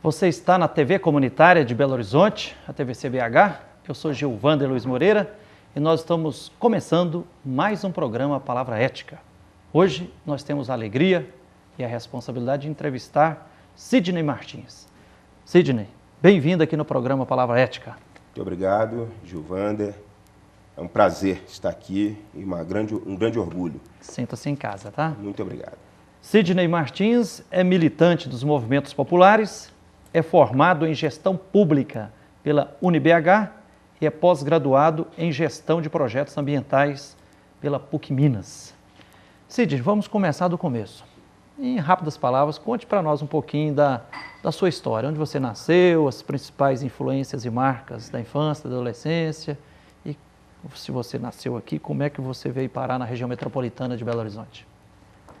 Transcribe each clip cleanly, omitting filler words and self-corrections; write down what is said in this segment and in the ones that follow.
Você está na TV Comunitária de Belo Horizonte, a TVC-BH. Eu sou Gilvander Luiz Moreira e nós estamos começando mais um programa Palavra Ética. Hoje nós temos a alegria e a responsabilidade de entrevistar Sidney Martins. Sidney, bem-vindo aqui no programa Palavra Ética. Muito obrigado, Gilvander. É um prazer estar aqui e um grande orgulho. Sinta-se em casa, tá? Muito obrigado. Sidney Martins é militante dos movimentos populares, é formado em gestão pública pela UniBH e é pós-graduado em gestão de projetos ambientais pela PUC Minas. Sidney, vamos começar do começo. Em rápidas palavras, conte para nós um pouquinho da sua história, onde você nasceu, as principais influências e marcas da infância, da adolescência, e se você nasceu aqui, como é que você veio parar na região metropolitana de Belo Horizonte?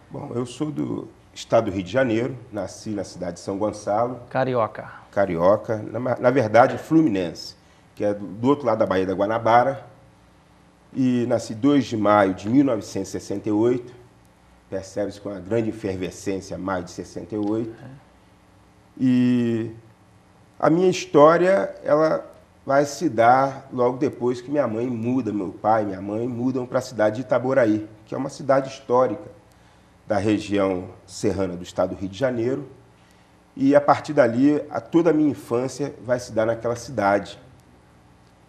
Bom, eu sou do estado do Rio de Janeiro, nasci na cidade de São Gonçalo. Carioca. Carioca, na verdade Fluminense, que é do outro lado da Baía da Guanabara. E nasci 2 de maio de 1968, percebe-se com uma grande efervescência, maio de 68. E a minha história, ela vai se dar logo depois que minha mãe muda, meu pai e minha mãe mudam para a cidade de Itaboraí, que é uma cidade histórica da região serrana do estado do Rio de Janeiro. E a partir dali, toda a minha infância vai se dar naquela cidade,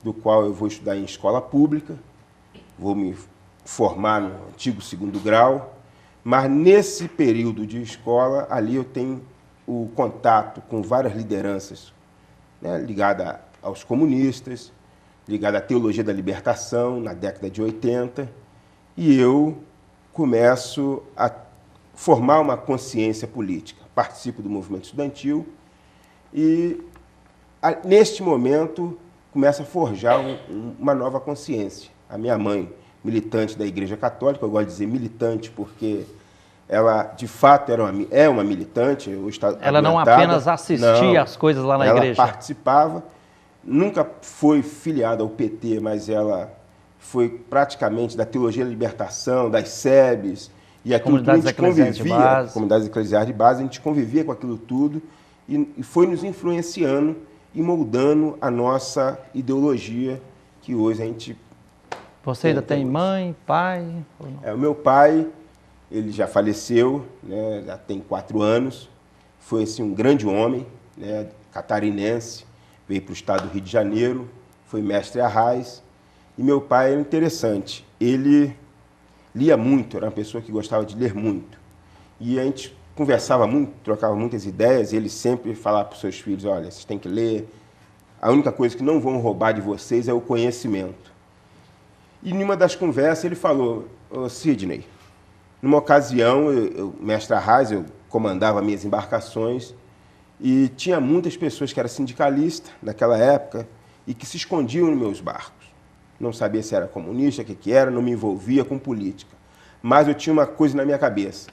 do qual eu vou estudar em escola pública, vou me formar no antigo 2º grau, mas nesse período de escola, ali eu tenho o contato com várias lideranças, né, ligadas aos comunistas, ligadas à teologia da libertação, na década de 80, e eu começo a formar uma consciência política. Participo do movimento estudantil e, neste momento, começa a forjar uma nova consciência. A minha mãe, militante da Igreja Católica, eu gosto de dizer militante porque ela, de fato, é uma militante. Ela não apenas assistia às coisas lá na igreja. Ela participava, nunca foi filiada ao PT, mas ela foi praticamente da teologia da libertação, das SEBs, e aquilo tudo a gente convivia, comunidades eclesiais de base, a gente convivia com aquilo tudo e foi nos influenciando e moldando a nossa ideologia que hoje a gente... Você ainda tem mãe, pai? Ou não? O meu pai, ele já faleceu, né, já tem 4 anos, foi assim, um grande homem, né, catarinense, veio para o estado do Rio de Janeiro, foi mestre Arraiz, e meu pai era interessante, ele lia muito, era uma pessoa que gostava de ler muito. E a gente conversava muito, trocava muitas ideias, e ele sempre falava para os seus filhos, olha, vocês têm que ler, a única coisa que não vão roubar de vocês é o conhecimento. E numa das conversas ele falou, Sidney, numa ocasião, mestre Arraiz, eu comandava minhas embarcações, e tinha muitas pessoas que eram sindicalistas naquela época e que se escondiam nos meus barcos. Não sabia se era comunista, o que era, não me envolvia com política. Mas eu tinha uma coisa na minha cabeça.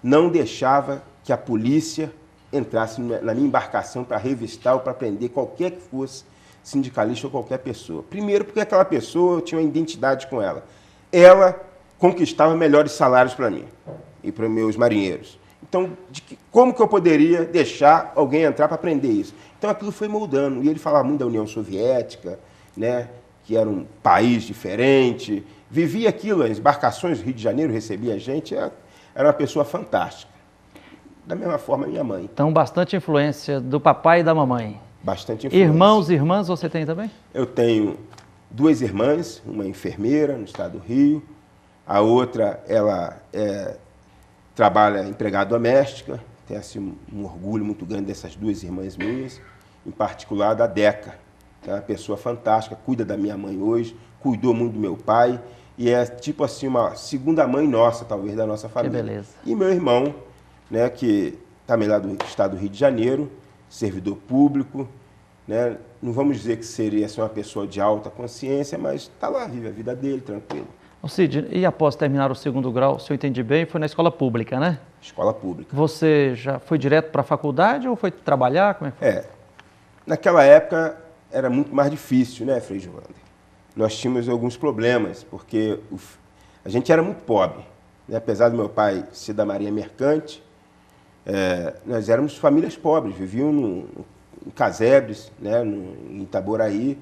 Não deixava que a polícia entrasse na minha embarcação para revistar ou para prender qualquer que fosse sindicalista ou qualquer pessoa. Primeiro porque aquela pessoa, eu tinha uma identidade com ela. Ela conquistava melhores salários para mim e para meus marinheiros. Então, como que eu poderia deixar alguém entrar para prender isso? Então aquilo foi moldando. E ele falava muito da União Soviética, né, que era um país diferente, vivia aquilo, as embarcações do Rio de Janeiro recebia a gente, era uma pessoa fantástica. Da mesma forma, minha mãe. Então, bastante influência do papai e da mamãe. Bastante influência. Irmãos e irmãs você tem também? Eu tenho 2 irmãs, uma enfermeira no estado do Rio, a outra, ela trabalha empregada doméstica, tem assim, um orgulho muito grande dessas 2 irmãs minhas, em particular da Deca. É uma pessoa fantástica, cuida da minha mãe hoje, cuidou muito do meu pai, e é tipo assim uma segunda mãe nossa, talvez, da nossa família. Que beleza. E meu irmão, né, que também lá do estado do Rio de Janeiro, servidor público, né, não vamos dizer que seria assim, uma pessoa de alta consciência, mas está lá, vive a vida dele, tranquilo. Sidney, e após terminar o 2º grau, se eu entendi bem, foi na escola pública, né? Escola pública. Você já foi direto para a faculdade ou foi trabalhar? Como é que foi? Naquela época era muito mais difícil, né, Frei Gilvander? Nós tínhamos alguns problemas, porque a gente era muito pobre, né? Apesar do meu pai ser da Marinha Mercante, Nós éramos famílias pobres, viviam em casebres, né, em Itaboraí.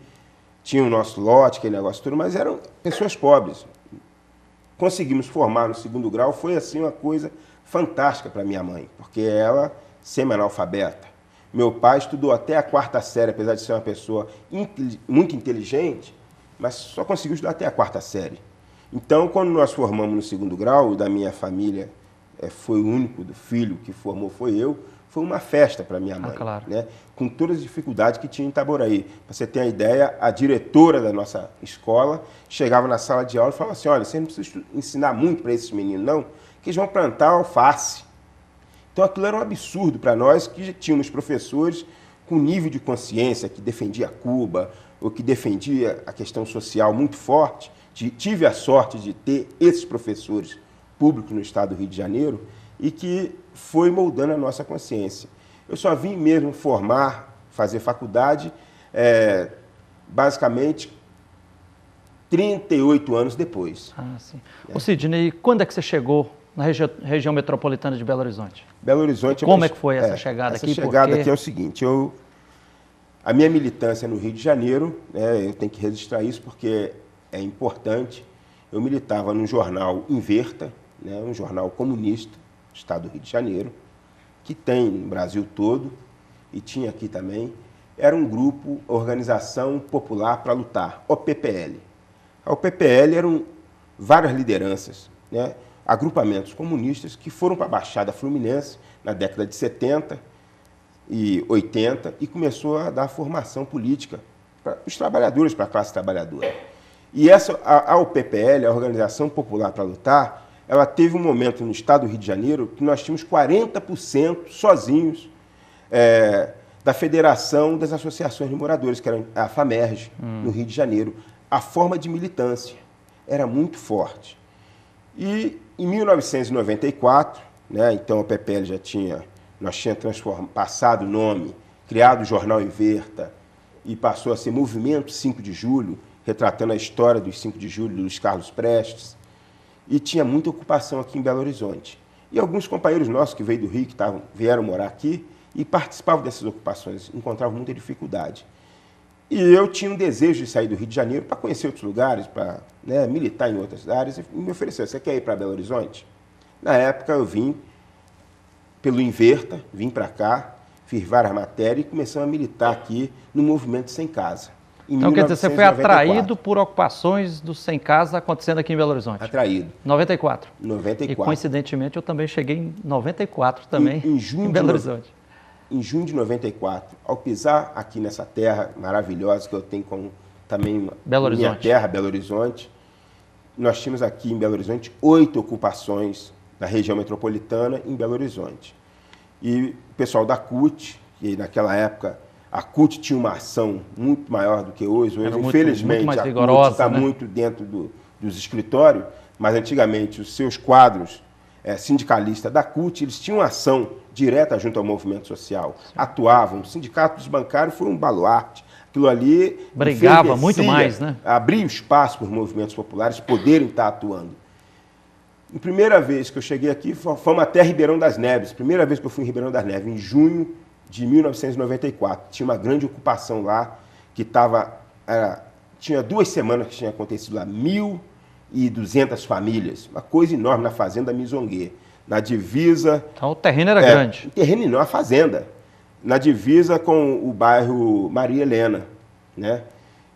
Tinha o nosso lote, aquele negócio todo, mas eram pessoas pobres. Conseguimos formar no 2º grau, foi assim uma coisa fantástica para minha mãe, porque ela, semi-analfabeta. Meu pai estudou até a 4ª série, apesar de ser uma pessoa muito inteligente, mas só conseguiu estudar até a 4ª série. Então, quando nós formamos no 2º grau, da minha família, foi o único do filho que formou, foi eu, foi uma festa para minha mãe, claro. né? Com todas as dificuldades que tinha em Itaboraí. Para você ter uma ideia, a diretora da nossa escola chegava na sala de aula e falava assim, olha, você não precisa ensinar muito para esses meninos, não, que eles vão plantar alface. Então aquilo era um absurdo para nós, que tínhamos professores com nível de consciência, que defendia Cuba, ou que defendia a questão social muito forte. Tive a sorte de ter esses professores públicos no estado do Rio de Janeiro e que foi moldando a nossa consciência. Eu só vim mesmo formar, fazer faculdade, basicamente 38 anos depois. Ah, sim. Ô Sidney, quando é que você chegou na região metropolitana de Belo Horizonte? Belo Horizonte... Como é que foi essa chegada aqui? Essa chegada aqui é o seguinte, a minha militância no Rio de Janeiro, eu tenho que registrar isso porque é importante. Eu militava no jornal Inverta, um jornal comunista do estado do Rio de Janeiro, que tem no Brasil todo, e tinha aqui também. Era um grupo, Organização Popular para Lutar, OPPL. A OPPL eram várias lideranças, agrupamentos comunistas que foram para a Baixada Fluminense na década de 70 e 80 e começou a dar formação política para os trabalhadores, para a classe trabalhadora. E a OPPL, a Organização Popular para Lutar, ela teve um momento no estado do Rio de Janeiro que nós tínhamos 40% sozinhos da Federação das Associações de Moradores, que era a FAMERJ, no Rio de Janeiro. A forma de militância era muito forte. E em 1994, então a PPL nós tínhamos passado o nome, criado o jornal Inverta e passou a ser Movimento 5 de Julho, retratando a história dos 5 de julho, do Luiz Carlos Prestes, e tinha muita ocupação aqui em Belo Horizonte. E alguns companheiros nossos que veio do Rio, que vieram morar aqui e participavam dessas ocupações, encontravam muita dificuldade. E eu tinha um desejo de sair do Rio de Janeiro para conhecer outros lugares, para militar em outras áreas, e me ofereceu, você quer ir para Belo Horizonte? Na época eu vim pelo Inverta, vim para cá, fiz várias matérias e começamos a militar aqui no Movimento Sem Casa. Então, quer dizer, você foi atraído por ocupações do Sem Casa acontecendo aqui em Belo Horizonte? Atraído. 94? 94. E, coincidentemente, eu também cheguei em 94 também, em Belo Horizonte. Em junho de 94, ao pisar aqui nessa terra maravilhosa que eu tenho como também minha terra, Belo Horizonte, nós tínhamos aqui em Belo Horizonte 8 ocupações da região metropolitana em Belo Horizonte. E o pessoal da CUT, que naquela época a CUT tinha uma ação muito maior do que hoje. Hoje, infelizmente, muito a vigorosa, CUT está muito dentro dos escritórios, mas antigamente os seus quadros sindicalistas da CUT, eles tinham ação direta junto ao movimento social. Sim. Atuavam. O sindicato dos bancários foi um baluarte. Aquilo ali brigava muito mais, né? Abria espaço para os movimentos populares poderem estar atuando. A primeira vez que eu cheguei aqui, fomos até Ribeirão das Neves. Primeira vez que eu fui em Ribeirão das Neves, em junho de 1994. Tinha uma grande ocupação lá, que tinha 2 semanas que tinha acontecido lá, 1.200 famílias, uma coisa enorme na fazenda Mizonguê, na divisa... Então o terreno era grande. O terreno não, a fazenda, na divisa com o bairro Maria Helena,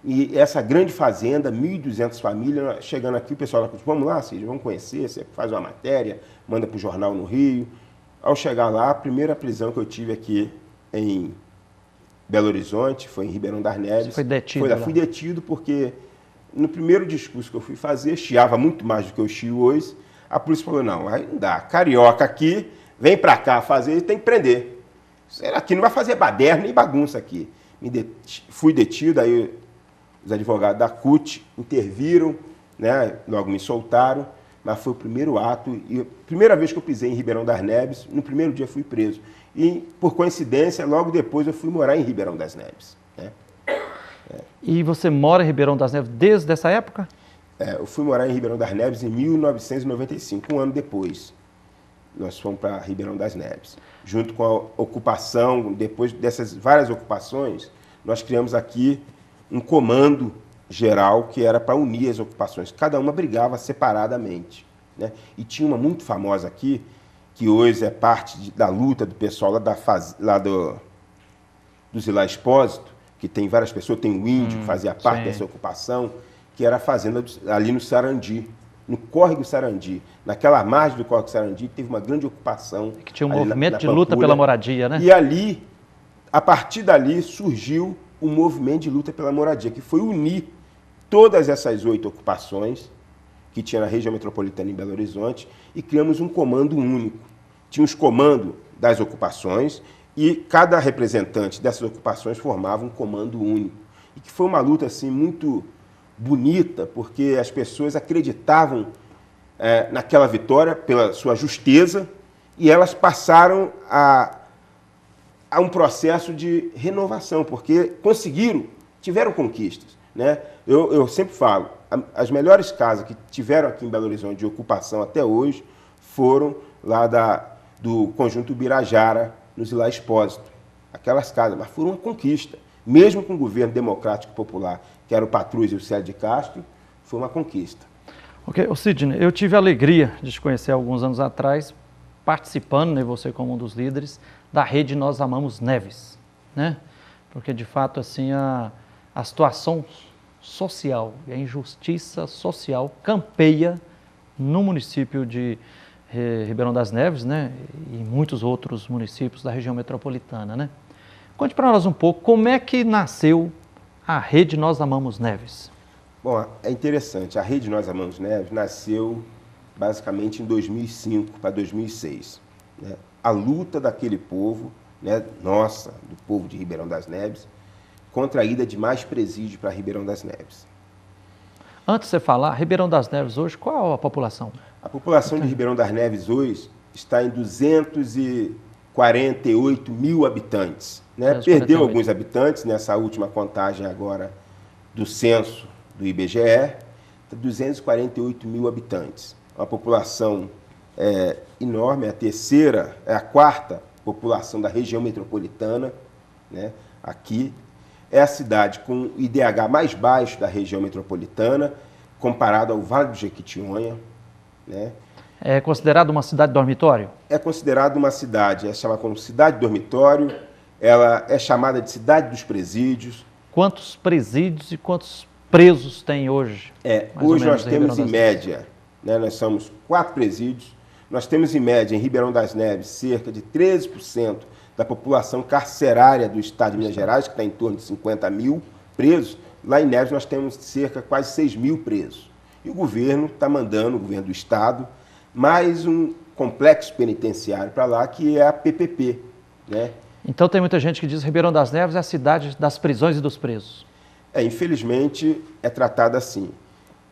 E essa grande fazenda, 1.200 famílias, chegando aqui, o pessoal falou, vamos lá, Cid, vamos conhecer, você faz uma matéria, manda para o jornal no Rio. Ao chegar lá, a primeira prisão que eu tive aqui em Belo Horizonte, foi em Ribeirão das Neves. Você foi detido? Fui detido porque no primeiro discurso que eu fui fazer, chiava muito mais do que eu chio hoje. A polícia falou, não, aí não dá, carioca aqui, vem para cá fazer, tem que prender. Aqui não vai fazer baderna nem bagunça aqui. Fui detido, aí os advogados da CUT interviram, logo me soltaram, mas foi o primeiro ato, e a primeira vez que eu pisei em Ribeirão das Neves, no primeiro dia fui preso. E, por coincidência, logo depois eu fui morar em Ribeirão das Neves. E você mora em Ribeirão das Neves desde essa época? Eu fui morar em Ribeirão das Neves em 1995, um ano depois. nós fomos para Ribeirão das Neves. Junto com a ocupação, depois dessas várias ocupações, nós criamos aqui um comando geral que era para unir as ocupações. Cada uma brigava separadamente, né? E tinha uma muito famosa aqui, que hoje é parte da luta do pessoal lá do Zilá Expósito, que tem várias pessoas, tem o índio que fazia parte dessa ocupação, que era a fazenda ali no Sarandi, no Córrego Sarandi. Naquela margem do Córrego Sarandi teve uma grande ocupação. Que tinha um movimento de luta pela moradia, né? E ali, a partir dali, surgiu o movimento de luta pela moradia, que foi unir todas essas 8 ocupações que tinha na região metropolitana em Belo Horizonte e criamos um comando único. Tinha os comandos das ocupações e cada representante dessas ocupações formava um comando único. E que foi uma luta assim, muito bonita, porque as pessoas acreditavam naquela vitória pela sua justeza e elas passaram a um processo de renovação, porque tiveram conquistas, né? Eu sempre falo, as melhores casas que tiveram aqui em Belo Horizonte de ocupação até hoje foram lá do Conjunto Birajara, no Zilá Expósito. Aquelas casas, mas foram uma conquista. Mesmo com o governo democrático popular, que era o Patrus e o Célio de Castro, foi uma conquista. Ok, Sidney, eu tive a alegria de te conhecer alguns anos atrás, participando, né, você como um dos líderes, da rede Nós Amamos Neves, né? Porque, de fato, assim, a situação social e a injustiça social campeia no município de Ribeirão das Neves, né, e em muitos outros municípios da região metropolitana, né? Conte para nós um pouco como é que nasceu a rede Nós Amamos Neves. Bom, é interessante, a rede Nós Amamos Neves nasceu basicamente em 2005 para 2006, né? A luta daquele povo, né, nossa, do povo de Ribeirão das Neves, contra a ida de mais presídio para Ribeirão das Neves. Antes de você falar, Ribeirão das Neves hoje, qual a população? A população de Ribeirão das Neves hoje está em 248 mil habitantes, né? Perdeu alguns habitantes nessa última contagem agora do censo do IBGE, 248 mil habitantes. Uma população enorme, é a quarta população da região metropolitana, né? Aqui é a cidade com o IDH mais baixo da região metropolitana, comparado ao Vale do Jequitinhonha, né? É considerado uma cidade dormitório? É considerado uma cidade, é chamada como cidade dormitório, ela é chamada de cidade dos presídios. Quantos presídios e quantos presos tem hoje? Hoje nós temos em média, né, nós somos 4 presídios, nós temos em média em Ribeirão das Neves cerca de 13% da população carcerária do estado de Minas Gerais, que está em torno de 50 mil presos. Lá em Neves nós temos cerca de quase 6 mil presos. E o governo está mandando, o governo do estado, mais um complexo penitenciário para lá, que é a PPP, né? Então tem muita gente que diz que Ribeirão das Neves é a cidade das prisões e dos presos. Infelizmente é tratado assim.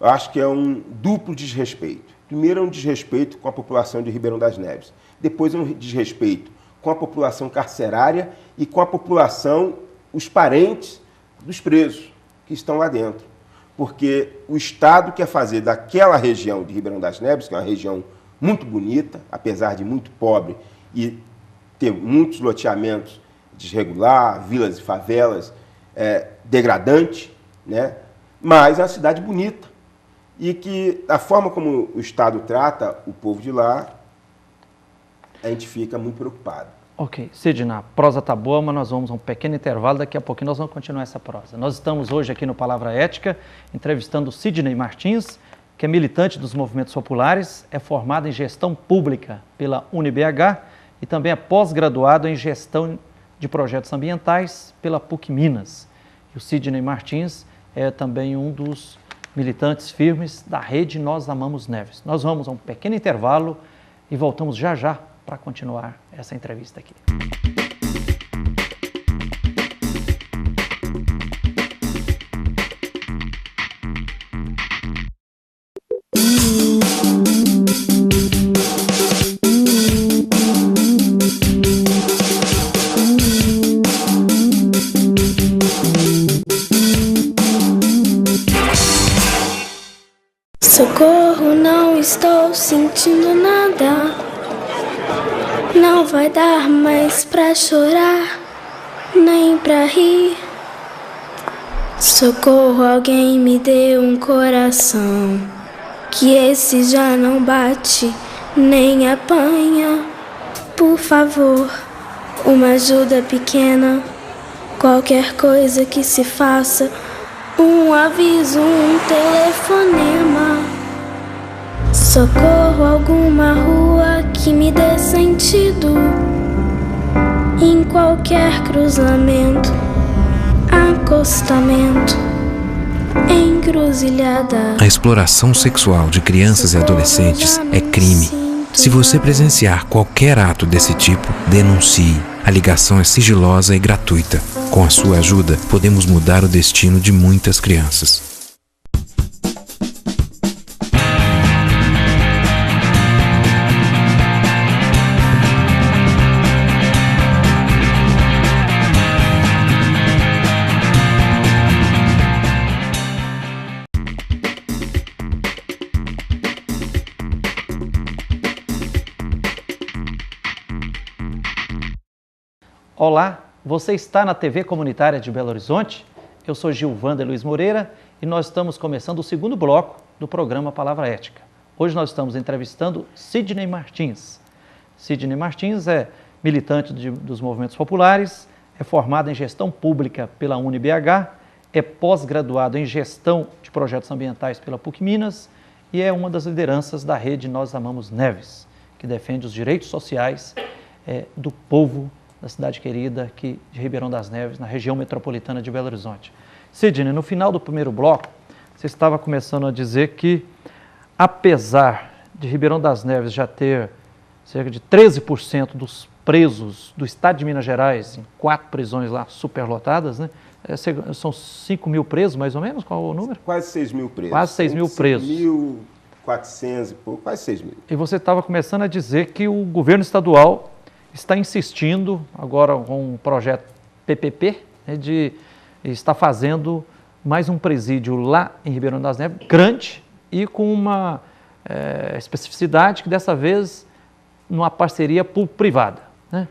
Eu acho que é um duplo desrespeito. Primeiro é um desrespeito com a população de Ribeirão das Neves. Depois é um desrespeito com a população carcerária e com a população, os parentes dos presos que estão lá dentro. Porque o Estado quer fazer daquela região de Ribeirão das Neves, que é uma região muito bonita, apesar de muito pobre, e ter muitos loteamentos desregulares, vilas e favelas degradantes, né? Mas é uma cidade bonita. E que, a forma como o Estado trata o povo de lá, a gente fica muito preocupado. Ok, Sidney, a prosa está boa, mas nós vamos a um pequeno intervalo, daqui a pouquinho nós vamos continuar essa prosa. Nós estamos hoje aqui no Palavra Ética, entrevistando Sidney Martins, que é militante dos movimentos populares, é formado em gestão pública pela UniBH e também é pós-graduado em gestão de projetos ambientais pela PUC Minas. E o Sidney Martins é também um dos militantes firmes da rede Nós Amamos Neves. Nós vamos a um pequeno intervalo e voltamos já já para continuar essa entrevista aqui. Socorro, não estou sentindo nada. Não vai dar mais pra chorar, nem pra rir. Socorro, alguém me dê um coração, que esse já não bate, nem apanha. Por favor, uma ajuda pequena, qualquer coisa que se faça, um aviso, um telefonema. Socorro, alguma rua que me dê sentido, em qualquer cruzamento, acostamento, encruzilhada. A exploração sexual de crianças e adolescentes é crime. Se você presenciar qualquer ato desse tipo, denuncie. A ligação é sigilosa e gratuita. Com a sua ajuda, podemos mudar o destino de muitas crianças. Olá, você está na TV Comunitária de Belo Horizonte? Eu sou Gilvander Luiz Moreira e nós estamos começando o segundo bloco do programa Palavra Ética. Hoje nós estamos entrevistando Sidney Martins. Sidney Martins é militante dos movimentos populares, é formado em gestão pública pela UniBH, é pós-graduado em gestão de projetos ambientais pela PUC Minas e é uma das lideranças da rede Nós Amamos Neves, que defende os direitos sociais do povo da cidade querida aqui de Ribeirão das Neves, na região metropolitana de Belo Horizonte. Sidney, no final do primeiro bloco, você estava começando a dizer que, apesar de Ribeirão das Neves já ter cerca de 13% dos presos do estado de Minas Gerais, em 4 prisões lá superlotadas, né? São 5 mil presos, mais ou menos? Qual o número? Quase 6 mil presos. Quase 6 mil presos. 5.400 e pouco, quase 6 mil. E você estava começando a dizer que o governo estadual está insistindo agora com um projeto PPP, né, de estar fazendo mais um presídio lá em Ribeirão das Neves, grande e com uma especificidade que dessa vez numa parceria público-privada, né?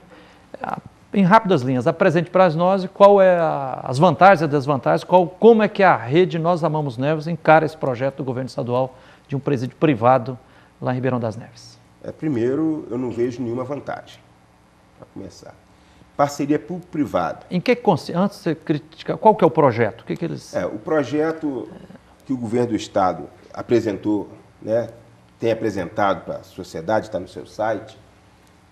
Em rápidas linhas, apresente para nós qual é as vantagens e desvantagens, como é que a rede Nós Amamos Neves encara esse projeto do governo estadual de um presídio privado lá em Ribeirão das Neves. Primeiro, eu não vejo nenhuma vantagem. Para começar. Parceria público-privada. Em que consiste? Antes de você criticar, qual que é o projeto? O que eles... O projeto que o governo do estado apresentou, né, tem apresentado para a sociedade, está no seu site,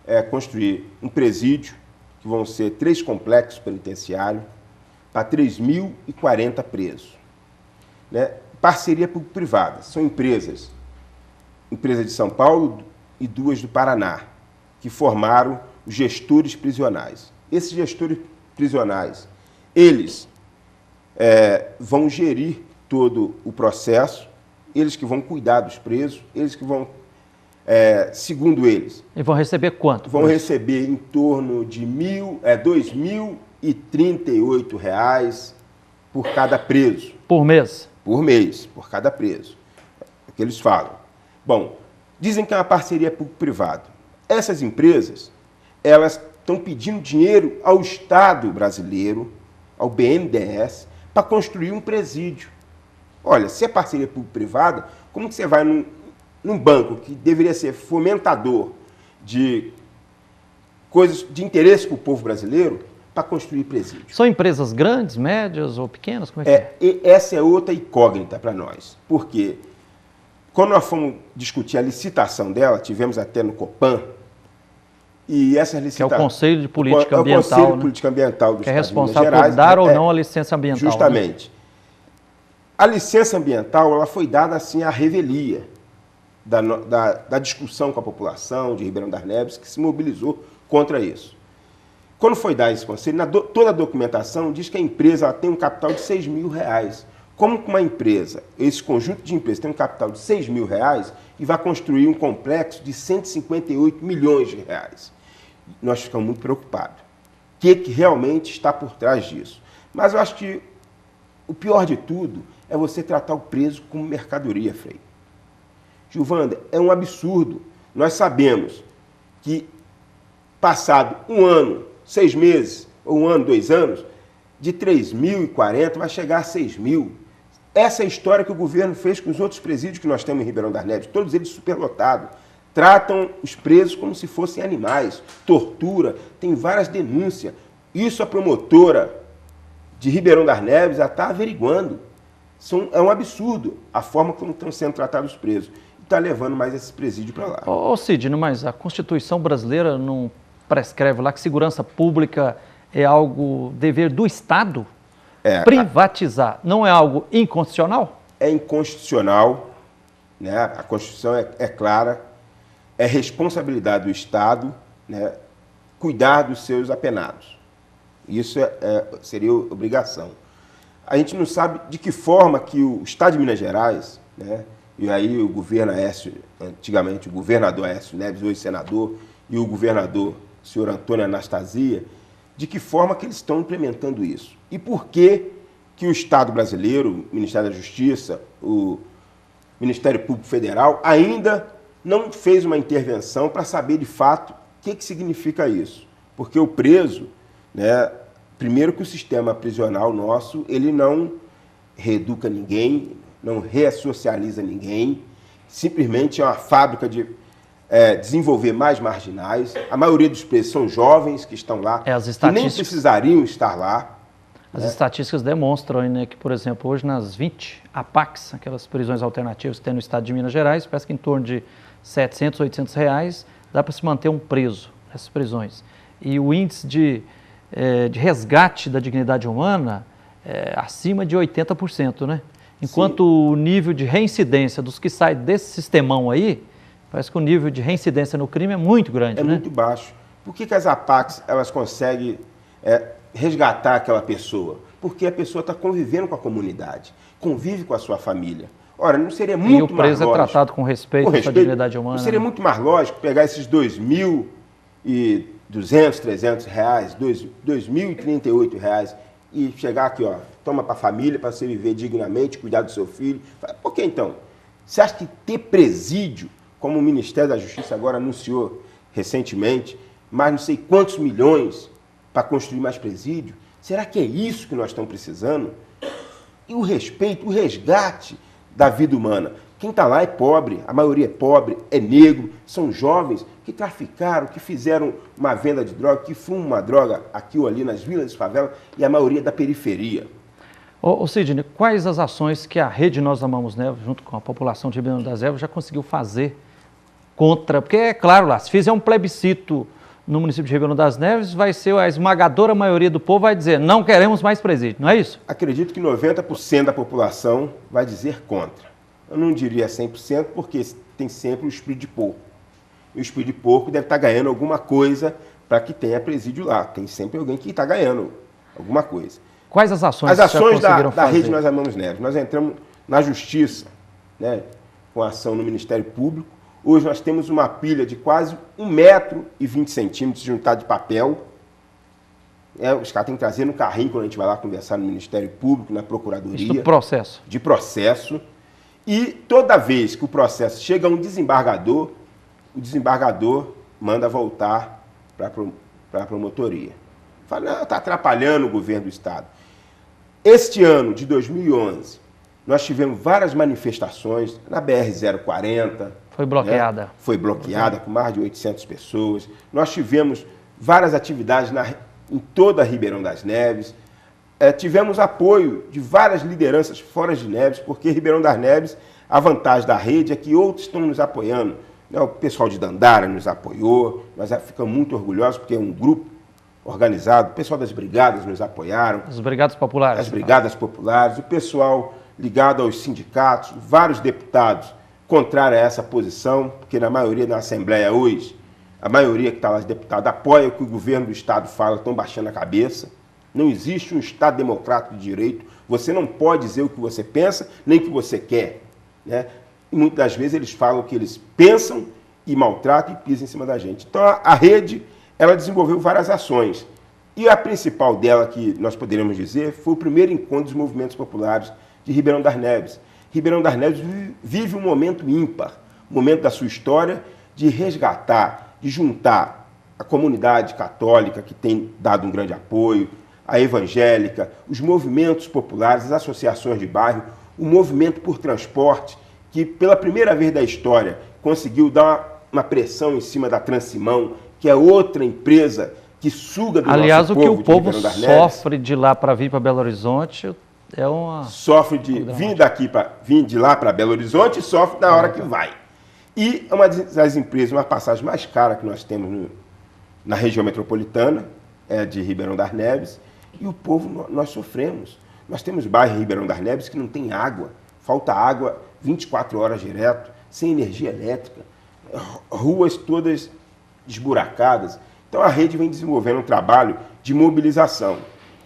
é construir um presídio, que vão ser 3 complexos penitenciários, para 3.040 presos. Né? Parceria público-privada. São empresas de São Paulo e 2 do Paraná, que formaram os gestores prisionais. Esses gestores prisionais, eles vão gerir todo o processo, eles que vão cuidar dos presos, eles que vão, segundo eles... E vão receber quanto? Vão receber em torno de R$ 2.038 por cada preso. Por mês? Por mês, por cada preso. É o que eles falam. Bom, dizem que é uma parceria público-privada. Essas empresas, elas estão pedindo dinheiro ao Estado brasileiro, ao BNDES, para construir um presídio. Olha, se é parceria público-privada, como que você vai num banco que deveria ser fomentador de coisas de interesse para o povo brasileiro para construir presídio? São empresas grandes, médias ou pequenas? Como é que E essa é outra incógnita para nós. Por quê? Quando nós fomos discutir a licitação dela, tivemos até no Copan, e essa licitação... Que é o Conselho de Política Ambiental, o Conselho de né? Política Ambiental do que é Estado de Minas responsável Gerais, por dar ou não a licença ambiental. Justamente. Né? A licença ambiental ela foi dada assim à revelia da discussão com a população de Ribeirão das Neves, que se mobilizou contra isso. Quando foi dar esse conselho, toda a documentação diz que a empresa ela tem um capital de R$6 mil. Como que uma empresa, esse conjunto de empresas tem um capital de R$6 mil e vai construir um complexo de 158 milhões de reais? Nós ficamos muito preocupados. O que realmente está por trás disso? Mas eu acho que o pior de tudo é você tratar o preso como mercadoria, Frei. Gilvander, é um absurdo. Nós sabemos que passado 1 ano, 6 meses, ou 1 ano, 2 anos, de 3.040 vai chegar a 6.000. Essa é a história que o governo fez com os outros presídios que nós temos em Ribeirão das Neves, todos eles superlotados. Tratam os presos como se fossem animais, tortura, tem várias denúncias. Isso a promotora de Ribeirão das Neves já está averiguando. É um absurdo a forma como estão sendo tratados os presos. E está levando mais esse presídio para lá. Ô Sidney, mas a Constituição brasileira não prescreve lá que segurança pública é algo dever do Estado? Privatizar não é algo inconstitucional? É inconstitucional, né? A Constituição é clara, é responsabilidade do Estado, né, cuidar dos seus apenados. Isso seria obrigação. A gente não sabe de que forma que o Estado de Minas Gerais, né, e aí o governo Aécio, antigamente o governador Aécio Neves, hoje senador, e o governador, o senhor Antônio Anastasia, de que forma que eles estão implementando isso. E por que o Estado brasileiro, o Ministério da Justiça, o Ministério Público Federal, ainda não fez uma intervenção para saber de fato o que significa isso. Porque o preso, né, primeiro que o sistema prisional nosso, ele não reeduca ninguém, não ressocializa ninguém, simplesmente é uma fábrica de desenvolver mais marginais. A maioria dos presos são jovens que estão lá, que nem precisariam estar lá. As estatísticas demonstram, né, que, por exemplo, hoje nas 20 APACs, aquelas prisões alternativas que tem no estado de Minas Gerais, parece que em torno de R$700, R$800 dá para se manter um preso nessas prisões. E o índice de resgate da dignidade humana é acima de 80%, né? Enquanto o nível de reincidência dos que saem desse sistemão aí, parece que o nível de reincidência no crime é muito grande, né? É muito baixo. Por que as APACs elas conseguem resgatar aquela pessoa? Porque a pessoa está convivendo com a comunidade, convive com a sua família. Ora, não seria muito mais lógico... E o preso é tratado com respeito à sua dignidade humana. Não seria muito mais lógico pegar esses R$2.200, R$300, R$2.038 e chegar aqui, ó, toma para a família, para você viver dignamente, cuidar do seu filho. Por que então? Você acha que ter presídio, como o Ministério da Justiça agora anunciou recentemente, mais não sei quantos milhões para construir mais presídio, será que é isso que nós estamos precisando? E o respeito, o resgate da vida humana. Quem está lá é pobre, a maioria é pobre, é negro, são jovens que traficaram, que fizeram uma venda de droga, que fumam uma droga aqui ou ali nas vilas de favela, e a maioria da periferia. Ô Sidney, quais as ações que a Rede Nós Amamos Neves, junto com a população de Ribeirão das Neves, já conseguiu fazer contra... Porque é claro lá, se fizer um plebiscito no município de Ribeirão das Neves, vai ser a esmagadora maioria do povo vai dizer, não queremos mais presídio, não é isso? Acredito que 90% da população vai dizer contra. Eu não diria 100%, porque tem sempre o espírito de porco. E o espírito de porco deve estar ganhando alguma coisa para que tenha presídio lá. Tem sempre alguém que está ganhando alguma coisa. Quais as ações que já conseguiram fazer? Da Rede Nós Amamos Neves. Nós entramos na Justiça, né, com ação no Ministério Público. Hoje nós temos uma pilha de quase 1,20 m juntado de papel. Os caras têm que trazer no carrinho quando a gente vai lá conversar no Ministério Público, na Procuradoria. Isso do processo. De processo. E toda vez que o processo chega a um desembargador, o desembargador manda voltar para a promotoria. Fala, não, está atrapalhando o governo do Estado. Este ano de 2011, nós tivemos várias manifestações na BR-040. Foi bloqueada. Né? Foi bloqueada com mais de 800 pessoas. Nós tivemos várias atividades em toda a Ribeirão das Neves. Tivemos apoio de várias lideranças fora de Neves, porque Ribeirão das Neves, a vantagem da rede é que outros estão nos apoiando. O pessoal de Dandara nos apoiou, nós ficamos muito orgulhosos, porque é um grupo organizado, o pessoal das brigadas nos apoiaram. As brigadas populares. As brigadas populares, o pessoal ligado aos sindicatos, vários deputados contrários a essa posição, porque na maioria da Assembleia hoje, a maioria que está lá, os deputados, apoia o que o governo do Estado fala, estão baixando a cabeça. Não existe um Estado democrático de direito. Você não pode dizer o que você pensa, nem o que você quer. Né? E muitas das vezes eles falam o que eles pensam e maltratam e pisam em cima da gente. Então a rede, ela desenvolveu várias ações. E a principal dela, que nós poderíamos dizer, foi o primeiro encontro dos movimentos populares de Ribeirão das Neves. Ribeirão das Neves vive um momento ímpar, um momento da sua história de resgatar, de juntar a comunidade católica, que tem dado um grande apoio, a evangélica, os movimentos populares, as associações de bairro, o movimento por transporte, que pela primeira vez da história conseguiu dar uma pressão em cima da Transimão, que é outra empresa que suga do Aliás, nosso o que povo o povo de Ribeirão das Neves. sofre de lá para vir para Belo Horizonte é uma... Sofre de vir de lá para Belo Horizonte e sofre na hora que vai. E é uma das empresas, uma passagem mais cara que nós temos na região metropolitana, é de Ribeirão das Neves, e o povo, nós sofremos. Nós temos bairros em Ribeirão das Neves que não tem água, falta água 24 horas direto, sem energia elétrica, ruas todas esburacadas. Então a rede vem desenvolvendo um trabalho de mobilização.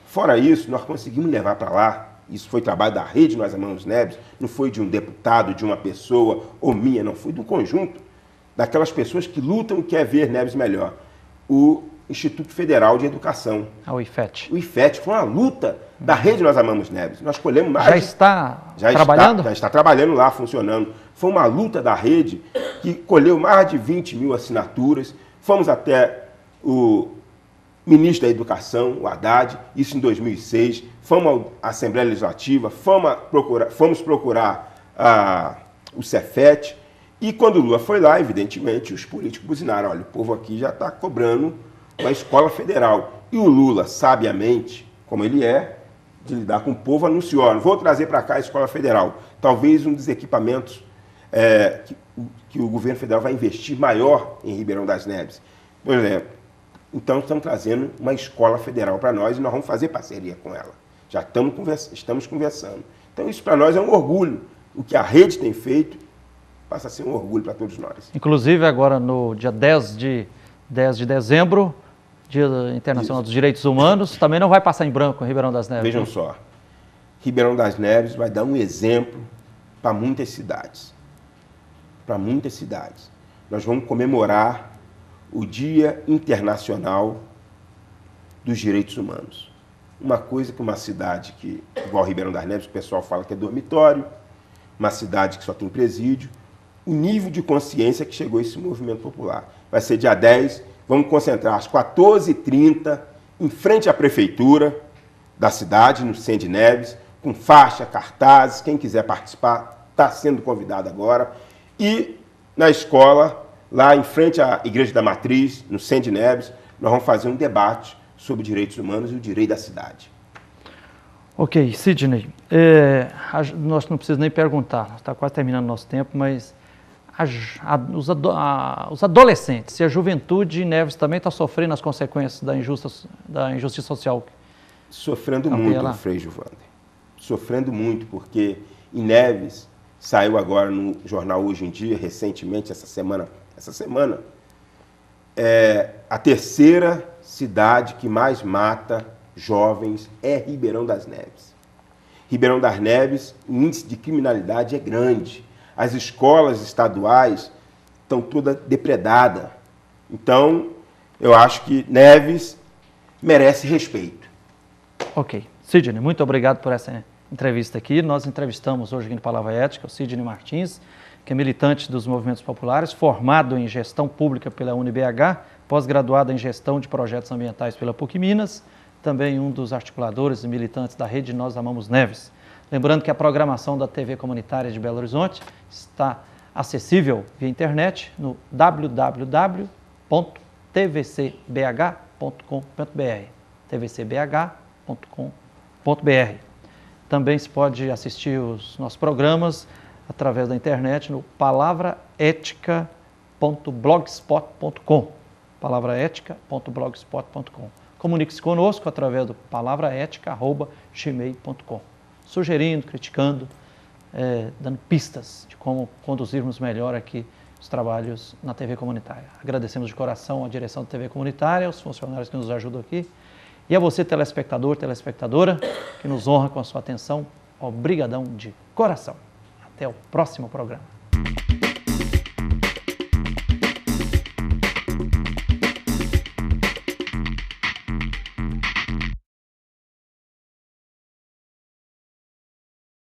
Fora isso, nós conseguimos levar para lá, isso foi trabalho da rede Nós Amamos Neves, não foi de um deputado, de uma pessoa ou minha, não, foi do conjunto daquelas pessoas que lutam e querem ver Neves melhor. O Instituto Federal de Educação. O IFET. O IFET foi uma luta da rede Nós Amamos Neves. Nós colhemos mais... Já está trabalhando? Já está trabalhando lá, funcionando. Foi uma luta da rede que colheu mais de 20 mil assinaturas. Fomos até o ministro da Educação, o Haddad, isso em 2006. Fomos à Assembleia Legislativa, fomos procurar o Cefet. E quando o Lula foi lá, evidentemente, os políticos buzinaram, olha, o povo aqui já está cobrando uma escola federal. E o Lula, sabiamente, como ele é, de lidar com o povo, anunciou, olha, vou trazer para cá a escola federal. Talvez um dos equipamentos que o governo federal vai investir maior em Ribeirão das Neves. Por exemplo, então estamos trazendo uma escola federal para nós e nós vamos fazer parceria com ela. Já estamos conversando. Então isso para nós é um orgulho. O que a rede tem feito passa a ser um orgulho para todos nós. Inclusive agora no dia 10 de dezembro, Dia Internacional dos Direitos Humanos, também não vai passar em branco em Ribeirão das Neves. Vejam só, Ribeirão das Neves vai dar um exemplo para muitas cidades. Para muitas cidades. Nós vamos comemorar o Dia Internacional dos Direitos Humanos. Uma coisa que uma cidade que, igual Ribeirão das Neves, o pessoal fala que é dormitório, uma cidade que só tem presídio, o nível de consciência que chegou esse movimento popular. Vai ser dia 10, vamos concentrar às 14h30, em frente à prefeitura da cidade, no Centro de Neves, com faixa, cartazes, quem quiser participar está sendo convidado agora. E na escola, lá em frente à Igreja da Matriz, no Centro de Neves, nós vamos fazer um debate sobre direitos humanos e o direito da cidade. Ok, Sidney, nós não precisamos nem perguntar, está quase terminando o nosso tempo, mas os adolescentes e a juventude em Neves também está sofrendo as consequências da injustiça social? Sofrendo muito, Frei Gilvander. Sofrendo muito, porque em Neves, saiu agora no jornal Hoje em Dia, recentemente, essa semana, a terceira cidade que mais mata jovens é Ribeirão das Neves. Ribeirão das Neves, o índice de criminalidade é grande. As escolas estaduais estão todas depredadas. Então, eu acho que Neves merece respeito. Ok. Sidney, muito obrigado por essa entrevista aqui. Nós entrevistamos hoje aqui no Palavra Ética o Sidney Martins, que é militante dos movimentos populares, formado em gestão pública pela UniBH, pós-graduado em gestão de projetos ambientais pela PUC Minas, também um dos articuladores e militantes da rede Nós Amamos Neves. Lembrando que a programação da TV Comunitária de Belo Horizonte está acessível via internet no www.tvcbh.com.br, tvcbh.com.br. Também se pode assistir os nossos programas através da internet no palavraetica.blogspot.com, palavraetica.blogspot.com. Comunique-se conosco através do palavraetica@gmail.com, sugerindo, criticando, dando pistas de como conduzirmos melhor aqui os trabalhos na TV Comunitária. Agradecemos de coração a direção da TV Comunitária, aos funcionários que nos ajudam aqui, e a você, telespectador, telespectadora, que nos honra com a sua atenção. Obrigadão de coração. Até o próximo programa.